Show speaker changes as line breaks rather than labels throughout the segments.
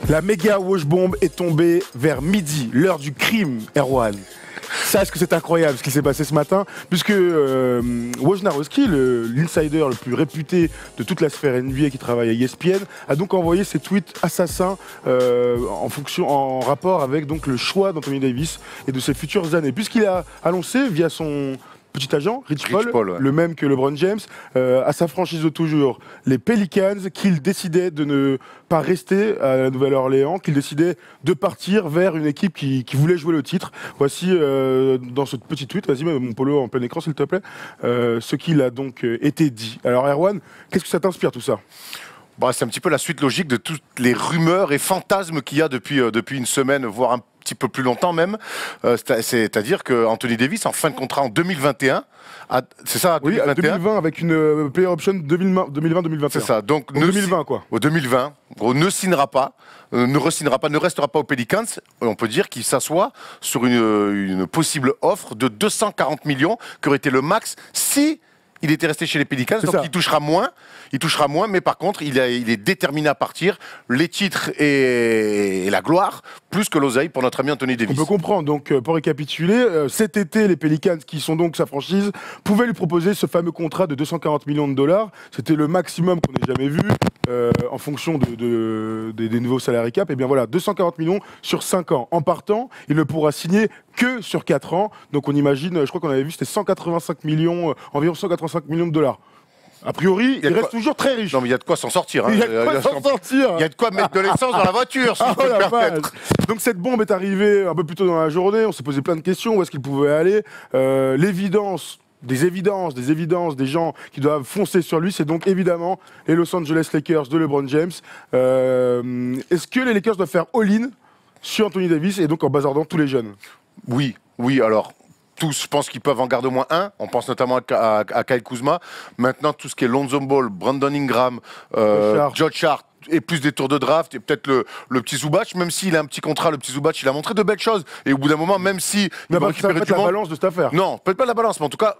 La méga wash bomb est tombée vers midi, l'heure du crime, Erwan. Sache que c'est incroyable ce qui s'est passé ce matin, puisque Wojnarowski, l'insider le plus réputé de toute la sphère NBA qui travaille à ESPN, a donc envoyé ses tweets assassins en rapport avec donc, le choix d'Anthony Davis et de ses futures années. Puisqu'il a annoncé via son petit agent, Rich Paul, ouais. Le même que LeBron James, à sa franchise de toujours, les Pelicans, qu'il décidait de ne pas rester à la Nouvelle-Orléans, qu'il décidait de partir vers une équipe qui voulait jouer le titre. Voici dans ce petit tweet, vas-y mon polo en plein écran s'il te plaît, ce qu'il a donc été dit. Alors Erwan, qu'est-ce que ça t'inspire tout ça ?
Bah, c'est un petit peu la suite logique de toutes les rumeurs et fantasmes qu'il y a depuis une semaine, voire un petit peu plus longtemps même. C'est-à-dire qu'Anthony Davis, en fin de contrat en 2021, c'est ça,
2021 oui, 2020 avec une player option 2020-2021.
C'est ça, donc
2020 quoi.
Au 2020, gros, ne signera pas, ne restera pas aux Pelicans. On peut dire qu'il s'assoit sur une possible offre de 240 millions, qui aurait été le max si il était resté chez les Pelicans, donc il touchera moins, mais par contre, il est déterminé à partir. Les titres et la gloire, plus que l'oseille pour notre ami Anthony Davis.
On peut comprendre, donc pour récapituler, cet été, les Pelicans, qui sont donc sa franchise, pouvaient lui proposer ce fameux contrat de 240 millions de dollars. C'était le maximum qu'on ait jamais vu, en fonction des nouveaux salary cap. Et bien voilà, 240 millions sur 5 ans. En partant, il ne pourra signer que sur 4 ans. Donc on imagine, je crois qu'on avait vu, c'était 185 millions, environ 185 millions de dollars. A priori, il reste toujours très riche.
Non, mais il y a de quoi s'en sortir. Hein.
Il y a de quoi s'en sortir.
Il y a de quoi mettre de l'essence dans la voiture, si je peux me permettre.
Donc cette bombe est arrivée un peu plus tôt dans la journée. On s'est posé plein de questions. Où est-ce qu'il pouvait aller l'évidence, des évidences, des gens qui doivent foncer sur lui, c'est donc évidemment les Los Angeles Lakers de LeBron James. Est-ce que les Lakers doivent faire all-in sur Anthony Davis et donc en bazardant tous les jeunes ?
Oui, alors... Tous, je pense qu'ils peuvent en garder au moins un. On pense notamment à Kyle Kuzma. Maintenant, tout ce qui est Lonzo Ball, Brandon Ingram, Josh Hart, et plus des tours de draft, et peut-être le petit Zubac, même s'il a un petit contrat, le petit Zubac, il a montré de belles choses. Et au bout d'un moment, même si...
Mais ça va être la balance de cette affaire.
Non, peut-être pas la balance, mais en tout cas...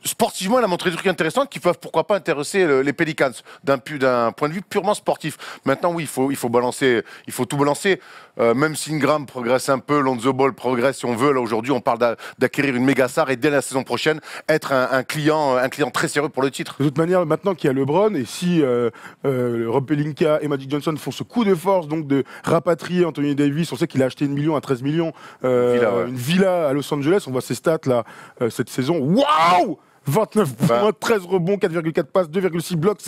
Sportivement, il a montré des trucs intéressants qui peuvent pourquoi pas intéresser les Pelicans d'un point de vue purement sportif. Maintenant, oui, il faut balancer, il faut tout balancer. Même si Ingram progresse un peu, Lonzo Ball progresse si on veut. Là aujourd'hui, on parle d'acquérir une méga star et dès la saison prochaine être un client très sérieux pour le titre.
De toute manière, maintenant qu'il y a LeBron et si Rob Pelinka et Magic Johnson font ce coup de force donc de rapatrier Anthony Davis, on sait qu'il a acheté 1 million à 13 millions, une villa à Los Angeles. On voit ses stats là cette saison. Waouh! 29 points, 13 rebonds, 4,4 passes, 2,6 blocs,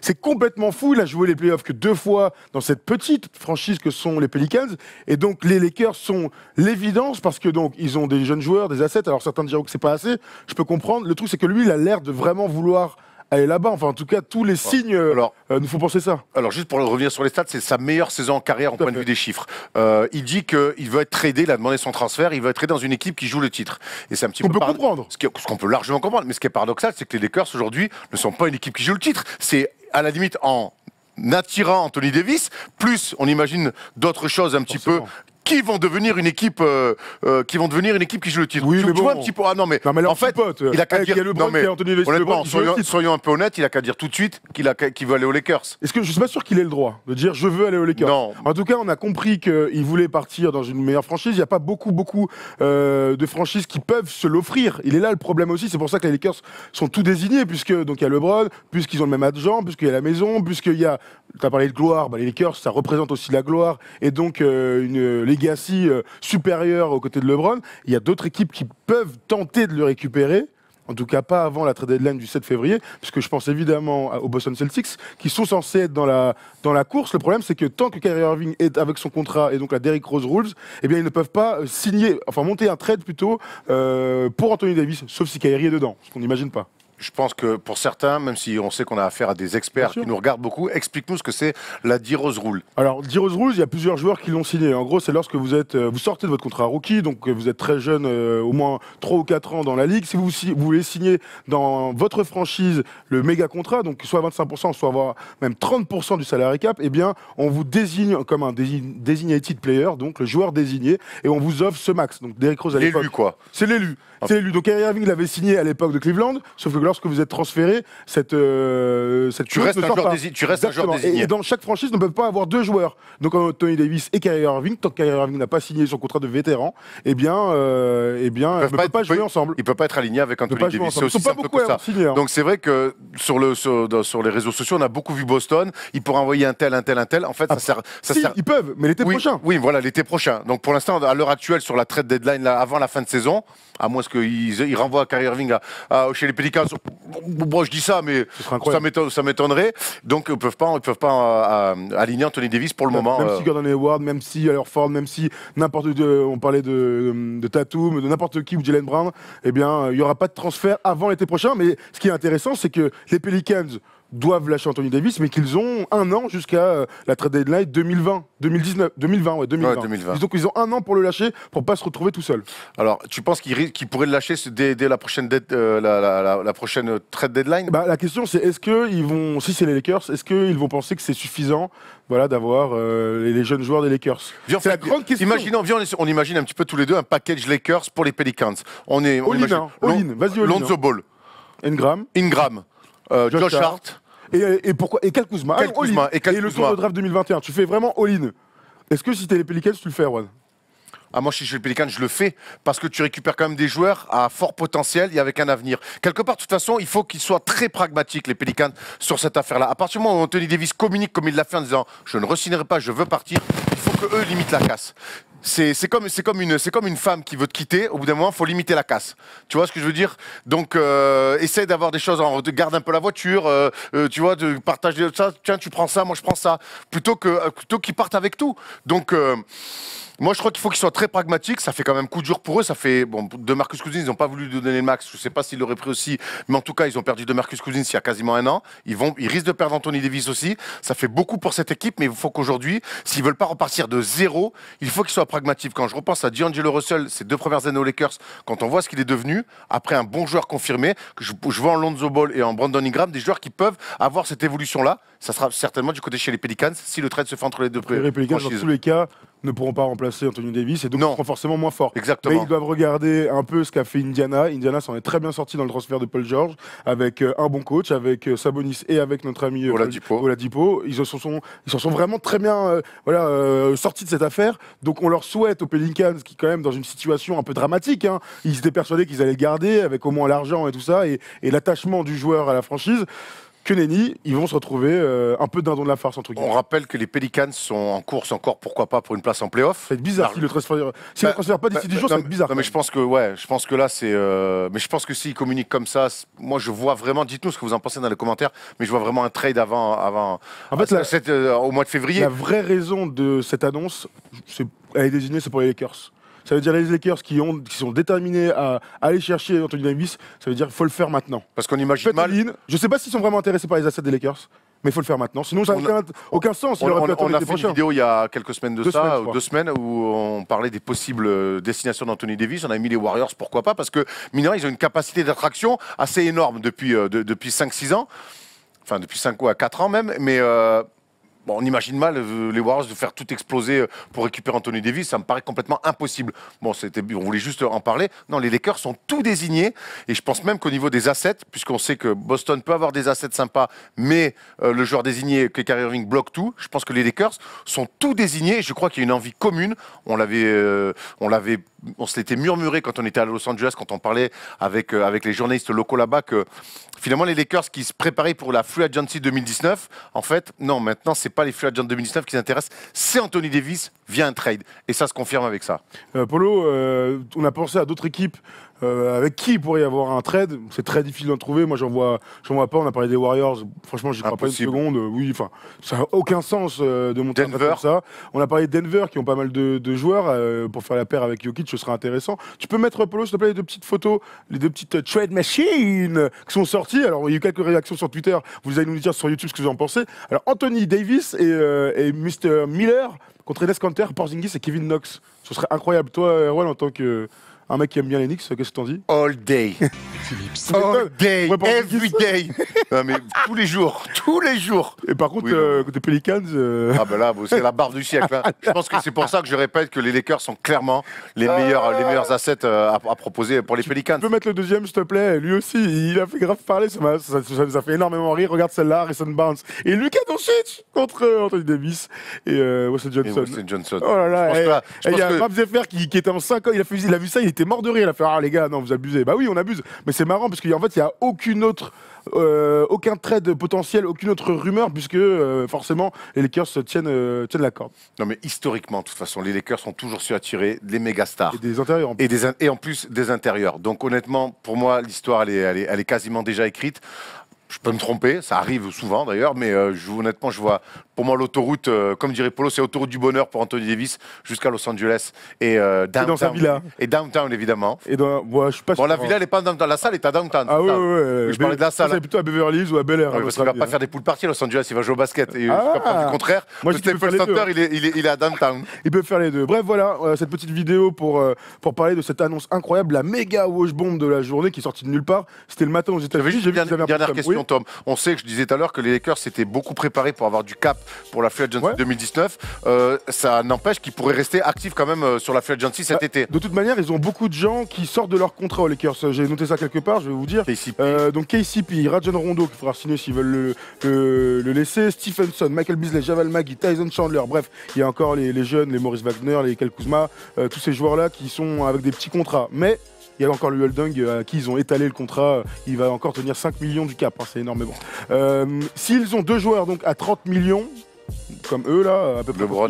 c'est complètement fou. Il a joué les playoffs que 2 fois dans cette petite franchise que sont les Pelicans. Et donc les Lakers sont l'évidence parce que donc ils ont des jeunes joueurs, des assets. Alors certains diront que c'est pas assez, je peux comprendre. Le truc c'est que lui, il a l'air de vraiment vouloir aller là-bas. Enfin, en tout cas, tous les signes nous font penser ça.
Alors, juste pour revenir sur les stats, c'est sa meilleure saison en carrière en point de vue des chiffres. Il dit qu'il veut être tradé, il a demandé son transfert, il veut être tradé dans une équipe qui joue le titre. Et c'est un petit peu
comprendre.
Ce qu'on peut largement comprendre. Mais ce qui est paradoxal, c'est que les Lakers, aujourd'hui, ne sont pas une équipe qui joue le titre. C'est à la limite en attirant Anthony Davis, plus on imagine d'autres choses un petit peu qui vont devenir une équipe qui joue le titre.
Oui, mais
tu vois un petit peu. Ah non mais
en fait,
il a qu'à dire honnêtement, soyons un peu honnêtes, il a qu'à dire tout de suite qu'il veut aller aux Lakers.
Est-ce que je suis pas sûr qu'il ait le droit de dire je veux aller aux Lakers?
Non.
En tout cas, on a compris qu'il voulait partir dans une meilleure franchise. Il n'y a pas beaucoup de franchises qui peuvent se l'offrir. Il est là le problème aussi. C'est pour ça que les Lakers sont tout désignés puisque donc il y a LeBron, puisqu'ils ont le même agent, puisqu'il y a la maison, puisqu'il y a, tu as parlé de gloire, les Lakers ça représente aussi la gloire et donc une legacy supérieure aux côtés de LeBron. Il y a d'autres équipes qui peuvent tenter de le récupérer. En tout cas, pas avant la trade deadline du 7 février, puisque je pense évidemment aux Boston Celtics, qui sont censés être dans la course. Le problème, c'est que tant que Kyrie Irving est avec son contrat et donc la Derrick Rose Rules, eh bien, ils ne peuvent pas monter un trade plutôt pour Anthony Davis, sauf si Kyrie est dedans, ce qu'on n'imagine pas.
Je pense que pour certains, même si on sait qu'on a affaire à des experts qui nous regardent beaucoup, explique-nous ce que c'est la D-Rose Rule.
Alors, D-Rose Rule, il y a plusieurs joueurs qui l'ont signé. En gros, c'est lorsque vous sortez de votre contrat rookie, donc vous êtes très jeune, au moins 3 ou 4 ans dans la ligue. Si vous voulez signer dans votre franchise le méga contrat, donc soit 25%, soit avoir même 30% du salary cap, eh bien, on vous désigne comme un designated player, donc le joueur désigné, et on vous offre ce max. Donc, Derrick Rose à l'époque.
L'élu, quoi.
C'est l'élu. C'est l'élu. Donc, Kyrie Irving l'avait signé à l'époque de Cleveland, sauf que lorsque vous êtes transféré, cette
Tu restes un joueur désigné.
Et dans chaque franchise, ne peut pas avoir deux joueurs. Donc Anthony Davis et Kyrie Irving, tant que Kyrie Irving n'a pas signé son contrat de vétéran, ils ne peuvent pas jouer ensemble.
Il ne peut pas être aligné avec Anthony Davis.
C'est aussi simple que ça.
Donc c'est vrai que sur les réseaux sociaux, on a beaucoup vu Boston. Ils pourraient envoyer un tel. En fait, ça sert.
Ils peuvent, mais l'été prochain.
Oui, voilà, l'été prochain. Donc pour l'instant, à l'heure actuelle, sur la trade deadline, là, avant la fin de saison, à moins qu'ils renvoient Kyrie Irving chez les Pelicans. Bon, je dis ça, mais ça m'étonnerait. Donc ils ne peuvent pas aligner Anthony Davis pour le moment.
Même si Gordon Hayward, même si Ford, même si on parlait de Tatum, de n'importe qui ou Jaylen Brown, eh bien, il n'y aura pas de transfert avant l'été prochain. Mais ce qui est intéressant, c'est que les Pelicans doivent lâcher Anthony Davis, mais qu'ils ont un an jusqu'à la trade deadline 2020. Donc ils ont un an pour le lâcher, pour pas se retrouver tout seul.
Alors, tu penses qu'ils pourraient le lâcher dès la prochaine la prochaine trade deadline?
La question c'est si c'est les Lakers, est-ce qu'ils vont penser que c'est suffisant, voilà, d'avoir les jeunes joueurs des Lakers?
C'est la grande question. Imaginons, on imagine un petit peu tous les deux un package Lakers pour les Pelicans. Vas-y, Lonzo Ball, Ingram. Josh Hart.
Et Kyle Kuzma. Et le tour de draft 2021. Tu fais vraiment all-in. Est-ce que si t'es les Pelicans, tu le fais, Erwan?
Moi, si je suis les Pelicans, je le fais parce que tu récupères quand même des joueurs à fort potentiel et avec un avenir. Quelque part, de toute façon, il faut qu'ils soient très pragmatiques, les Pelicans, sur cette affaire-là. À partir du moment où Anthony Davis communique comme il l'a fait en disant « je ne re-signerai pas, je veux partir », il faut qu'eux limitent la casse. C'est comme une femme qui veut te quitter. Au bout d'un moment, il faut limiter la casse. Tu vois ce que je veux dire? Donc, essaye d'avoir des choses, garde un peu la voiture, tu vois, de partager ça. Tiens, tu prends ça, moi je prends ça. Plutôt qu'ils partent avec tout. Donc, moi, je crois qu'il faut qu'ils soient très pragmatiques. Ça fait quand même coup dur pour eux. Ça fait de Marcus Cousins, ils n'ont pas voulu lui donner le max. Je ne sais pas s'ils l'auraient pris aussi, mais en tout cas, ils ont perdu de Marcus Cousins il y a quasiment un an. Ils risquent de perdre Anthony Davis aussi. Ça fait beaucoup pour cette équipe, mais il faut qu'aujourd'hui, s'ils veulent pas repartir de zéro, il faut qu'ils soient pragmatiques. Quand je repense à D'Angelo Russell, ses 2 premières années aux Lakers, quand on voit ce qu'il est devenu, après un bon joueur confirmé, que je vois en Lonzo Ball et en Brandon Ingram, des joueurs qui peuvent avoir cette évolution-là. Ça sera certainement du côté chez les Pelicans si le trade se fait entre les deux franchises.
Les Pelicans, dans tous les cas, ne pourront pas remplacer Anthony Davis et donc seront forcément moins forts.
Exactement.
Mais ils doivent regarder un peu ce qu'a fait Indiana. Indiana s'en est très bien sorti dans le transfert de Paul George avec un bon coach, avec Sabonis et avec notre ami Oladipo. Ils s'en sont vraiment très bien sortis de cette affaire. Donc on leur souhaite aux Pelicans, qui quand même dans une situation un peu dramatique, hein, ils étaient persuadés qu'ils allaient le garder avec au moins l'argent et tout ça et l'attachement du joueur à la franchise. Que nenni, ils vont se retrouver un peu dindon de la farce entre guillemets.
On rappelle que les Pelicans sont en course encore, pourquoi pas, pour une place en play-off.
Ça va être bizarre si le transfert pas d'ici 10 jours, ça va être bizarre.
Non, mais je pense que là c'est. Mais je pense que s'ils communiquent comme ça, moi je vois vraiment. Dites-nous ce que vous en pensez dans les commentaires. Mais je vois vraiment un trade avant.
En fait,
au mois de février.
La vraie raison de cette annonce, elle est désignée, c'est pour les Lakers. Ça veut dire les Lakers qui sont déterminés à aller chercher Anthony Davis, ça veut dire qu'il faut le faire maintenant.
Parce qu'on imagine mal.
Je ne sais pas s'ils sont vraiment intéressés par les assets des Lakers, mais il faut le faire maintenant. Sinon, ça n'a aucun sens.
On a fait une vidéo il y a quelques semaines deux semaines, où on parlait des possibles destinations d'Anthony Davis. On a mis les Warriors, pourquoi pas, parce que, mineur, ils ont une capacité d'attraction assez énorme depuis 5-6 ans. Enfin, depuis 5 ou 4 ans même, mais... on imagine mal les Warriors de faire tout exploser pour récupérer Anthony Davis, ça me paraît complètement impossible. On voulait juste en parler. Non, les Lakers sont tout désignés et je pense même qu'au niveau des assets, puisqu'on sait que Boston peut avoir des assets sympas, mais le joueur désigné, Kyrie Irving, bloque tout. Je pense que les Lakers sont tout désignés et je crois qu'il y a une envie commune. On se l'était murmuré quand on était à Los Angeles, quand on parlait avec les journalistes locaux là-bas, que finalement les Lakers qui se préparaient pour la Free Agency 2019, en fait, non, maintenant c'est pas les Free Agents 2019 qui s'intéressent, c'est Anthony Davis via un trade. Et ça se confirme avec ça.
Polo, on a pensé à d'autres équipes avec qui il pourrait y avoir un trade. C'est très difficile d'en trouver. Moi, j'en vois pas. On a parlé des Warriors. Franchement, j'y crois pas une seconde. Oui, enfin, ça n'a aucun sens de monter un trade comme ça. On a parlé de Denver qui ont pas mal de joueurs pour faire la paire avec Jokic. Ce serait intéressant. Tu peux mettre, Polo, s'il te plaît, les 2 petites photos, les 2 petites trade machines qui sont sorties. Alors, il y a eu quelques réactions sur Twitter. Vous allez nous dire sur YouTube ce que vous en pensez. Alors, Anthony Davis et Mr. Miller contre Enes Kanter, Porzingis et Kevin Knox. Ce serait incroyable. Toi, Erwan, en tant que un mec qui aime bien les Knicks, qu'est-ce que t'en dis?
All day. All day,
Ouais,
every day. Non, mais tous les jours, tous les jours.
Et par contre,
Oui,
côté Pelicans...
Ah ben là, c'est la barre du siècle. Hein. Je pense que c'est pour ça que je répète que les Lakers sont clairement les meilleurs assets à proposer pour les Pelicans.
Tu peux mettre le deuxième, s'il te plaît? Lui aussi, il a fait grave parler, ça nous a fait énormément rire. Regarde celle-là, Harrison Barnes. Et Luka Doncic contre Anthony Davis et Wesley Johnson.
Et Johnson.
Oh là là, il y a
que...
Rap Zephyr qui était en 5 ans, il a vu ça, il était mort de rire. Il a fait ah les gars, non, vous abusez. Bah oui, on abuse. Mais c'est marrant parce qu'en fait, il n'y a aucun trade potentiel, aucune autre rumeur, puisque forcément les Lakers tiennent la corde.
Non mais historiquement, de toute façon, les Lakers sont toujours su attirer des méga stars.
Et des intérieurs en plus.
Et en plus des intérieurs. Donc honnêtement, pour moi, l'histoire, elle est quasiment déjà écrite. Je peux me tromper, ça arrive souvent d'ailleurs, mais honnêtement, je vois, pour moi, l'autoroute, comme dirait Polo, c'est l'autoroute du bonheur pour Anthony Davis jusqu'à Los Angeles et downtown.
Et dans sa villa.
Et downtown, évidemment.
Et je suis pas
Bon,
sûr.
la villa, elle n'est pas dans la salle, elle est à downtown.
Ah ouais.
Je parlais de la salle.
C'est plutôt à Beverly Hills ou à Bel Air.
Parce qu'il ne va pas faire des poules parties à Los Angeles, il va jouer au basket. Et jusqu'à preuve du contraire,
moi,
le Staples Center, il est à downtown.
Il peut faire les deux. Bref, voilà, cette petite vidéo pour parler de cette annonce incroyable, la méga wash bomb de la journée qui est sortie de nulle part. C'était le matin aux États-Unis.
J'ai une dernière question, Tom. On sait que je disais tout à l'heure que les Lakers s'étaient beaucoup préparés pour avoir du cap pour la Free Agency 2019. Ça n'empêche qu'ils pourraient rester actifs quand même sur la Free Agency cet été.
De toute manière, ils ont beaucoup de gens qui sortent de leur contrat aux Lakers. J'ai noté ça quelque part, je vais vous dire.
KCP.
Donc KCP, Rajon Rondo qu'il faudra signer s'ils veulent le laisser, Stephenson, Michael Beasley, Javal Magui, Tyson Chandler, bref, il y a encore les jeunes, les Maurice Wagner, les Kyle Kuzma, tous ces joueurs-là qui sont avec des petits contrats. Mais il y a encore le Huldung à qui ils ont étalé le contrat. Il va encore tenir 5 millions du cap, hein, c'est énormément. S'ils ont deux joueurs donc à 30 millions, comme eux là, à peu près
LeBron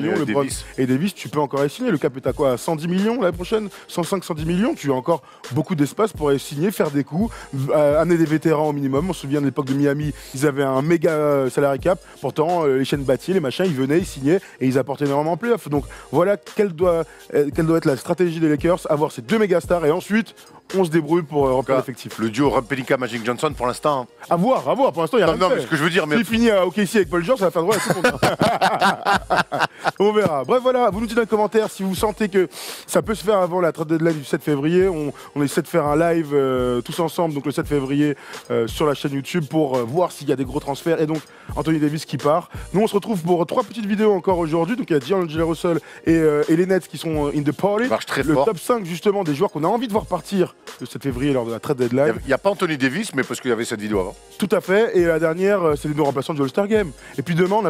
et Davis, tu peux encore les signer. Le cap est à quoi? À 110 millions l'année prochaine? 105, 110 millions, tu as encore beaucoup d'espace pour aller signer, faire des coups, amener des vétérans au minimum. On se souvient de l'époque de Miami, ils avaient un méga salary cap. Pourtant, les chaînes bâties, les machins, ils venaient, ils signaient et ils apportaient énormément en playoff. Donc voilà quelle doit être la stratégie des Lakers, avoir ces deux méga stars et ensuite on se débrouille pour remplir l'effectif.
Le duo Rob Pelinka Magic Johnson pour l'instant.
À voir, pour l'instant il y a rien de fait.
Mais ce que je veux dire, mais
s'il finit à OKC avec Paul George, ça va faire droit à tout le monde. On verra. Bref, voilà, vous nous dites dans les commentaires si vous sentez que ça peut se faire avant la trade deadline du 7 février. On essaie de faire un live tous ensemble, donc le 7 février, sur la chaîne YouTube pour voir s'il y a des gros transferts et donc Anthony Davis qui part. Nous, on se retrouve pour 3 petites vidéos encore aujourd'hui. Donc il y a D'Angelo Russell et les Nets qui sont in the party.
Marche très
le
fort.
top 5 justement des joueurs qu'on a envie de voir partir le 7 février lors de la trade deadline.
Il n'y a pas Anthony Davis, mais parce qu'il y avait cette vidéo avant.
Tout à fait. Et la dernière, c'est nos remplaçants du All-Star Game. Et puis demain,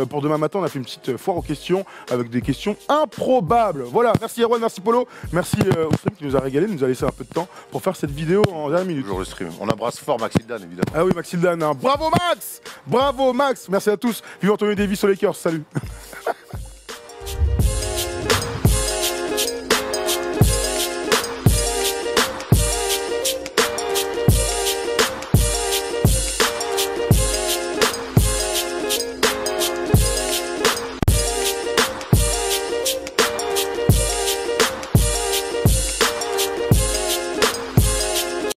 pour demain matin, on a fait une petite foire aux questions avec des questions improbables. Voilà. Merci Erwan, merci Polo, merci au stream qui nous a régalé, nous a laissé un peu de temps pour faire cette vidéo en dernière minute.
Toujours le stream. On embrasse fort Maxildan, évidemment.
Ah oui, Maxildan. Hein. Bravo Max. Bravo Max. Merci à tous. Vive Anthony Davis aux Lakers. Salut.